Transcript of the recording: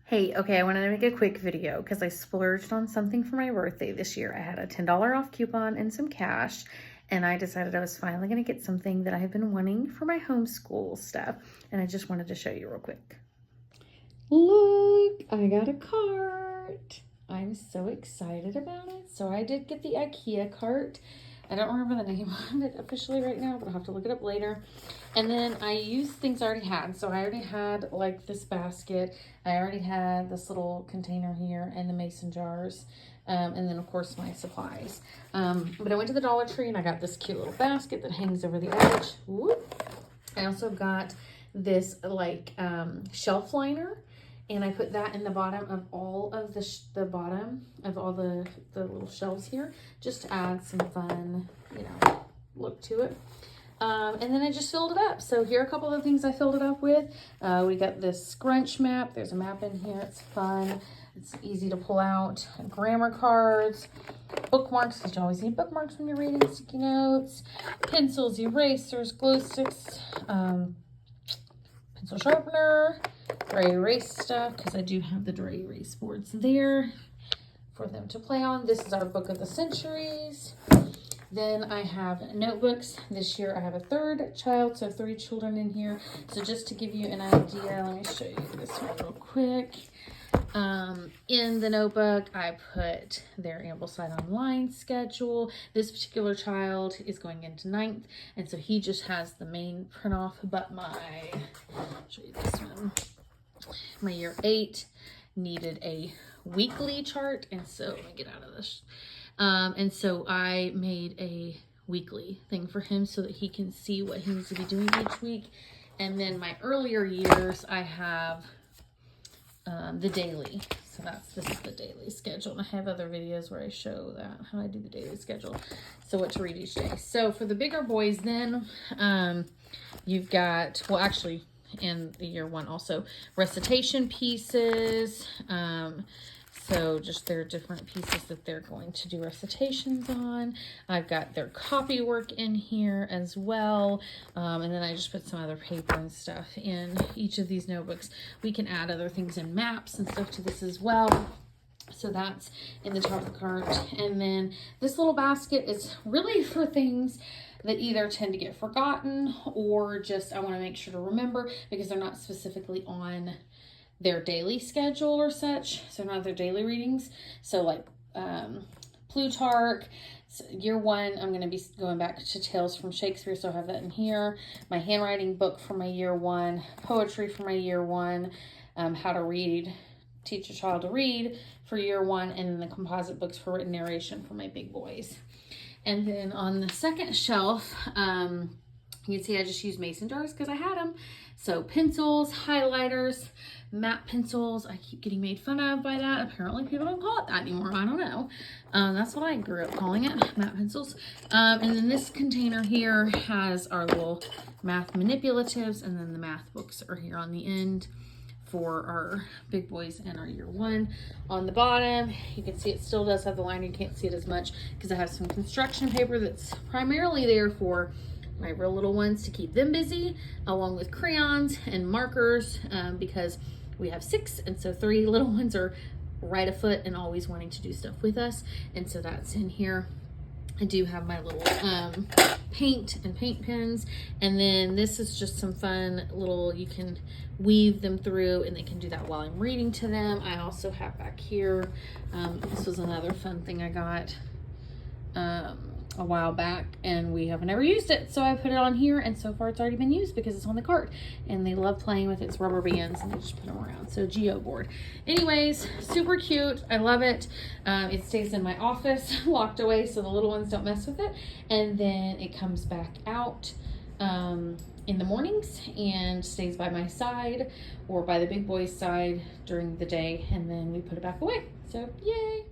Hey, okay, I wanted to make a quick video because I splurged on something for my birthday this year. I had a $10 off coupon and some cash, and I decided I was finally going to get something that I've been wanting for my homeschool stuff, and I just wanted to show you real quick. Look, I got a cart. I'm so excited about it. So I did get the IKEA cart. I don't remember the name of it officially right now, but I'll have to look it up later. And then I used things I already had. So I already had like this basket. I already had this little container here and the mason jars. And then of course my supplies. But I went to the Dollar Tree and I got this cute little basket that hangs over the edge. Whoop. I also got this like shelf liner. And I put that in the bottom of all of the bottom of all the little shelves here, just to add some fun, look to it. And then I just filled it up. So here are a couple of things I filled it up with. We got this scrunch map. There's a map in here. It's fun. It's easy to pull out. Grammar cards, bookmarks, because you always need bookmarks when you're reading, sticky notes, pencils, erasers, glow sticks, pencil sharpener, dry erase stuff, because I do have the dry erase boards there for them to play on. This is our book of the centuries. Then I have notebooks. This year I have a third child, so 3 children in here. So just to give you an idea, let me show you this one real quick. In the notebook, I put their Ambleside Online schedule. This particular child is going into 9th, and so he just has the main print off, but I'll show you this one. My year 8 needed a weekly chart, and so let me get out of this. And so I made a weekly thing for him so that he can see what he needs to be doing each week. And then my earlier years, I have the daily. So this is the daily schedule. And I have other videos where I show that, how I do the daily schedule. So what to read each day. So for the bigger boys then, you've got, well actually in the year 1 also, recitation pieces. So just their different pieces that they're going to do recitations on. I've got their copy work in here as well. And then I just put some other paper and stuff in each of these notebooks. We can add other things in maps and stuff to this as well. So that's in the top of the cart. And then this little basket is really for things that either tend to get forgotten or just I want to make sure to remember because they're not specifically on their daily schedule or such, so not their daily readings. So like Plutarch, so year 1, I'm going to be going back to Tales from Shakespeare, so I have that in here. My handwriting book for my year 1, poetry for my year 1, how to read, teach a child to read for year 1, and then the composite books for written narration for my big boys. And then on the second shelf, you can see I just used mason jars because I had them. So pencils, highlighters, matte pencils. I keep getting made fun of by that. Apparently people don't call it that anymore. I don't know. That's what I grew up calling it, matte pencils. And then this container here has our little math manipulatives, and then the math books are here on the end for our big boys and our year 1. On the bottom, you can see it still does have the liner. You can't see it as much because I have some construction paper that's primarily there for my real little ones to keep them busy, along with crayons and markers, because we have 6, and so 3 little ones are right afoot and always wanting to do stuff with us, and so that's in here. I do have my little paint and paint pens, and then this is just some fun little, you can weave them through and they can do that while I'm reading to them. I also have back here, this was another fun thing I got a while back, and we haven't ever used it, so I put it on here, and so far it's already been used because it's on the cart, and they love playing with its rubber bands, and they just put them around. So geo board. Anyways, super cute. I love it. It stays in my office locked away so the little ones don't mess with it, and then it comes back out in the mornings and stays by my side or by the big boy's side during the day, and then we put it back away. So yay.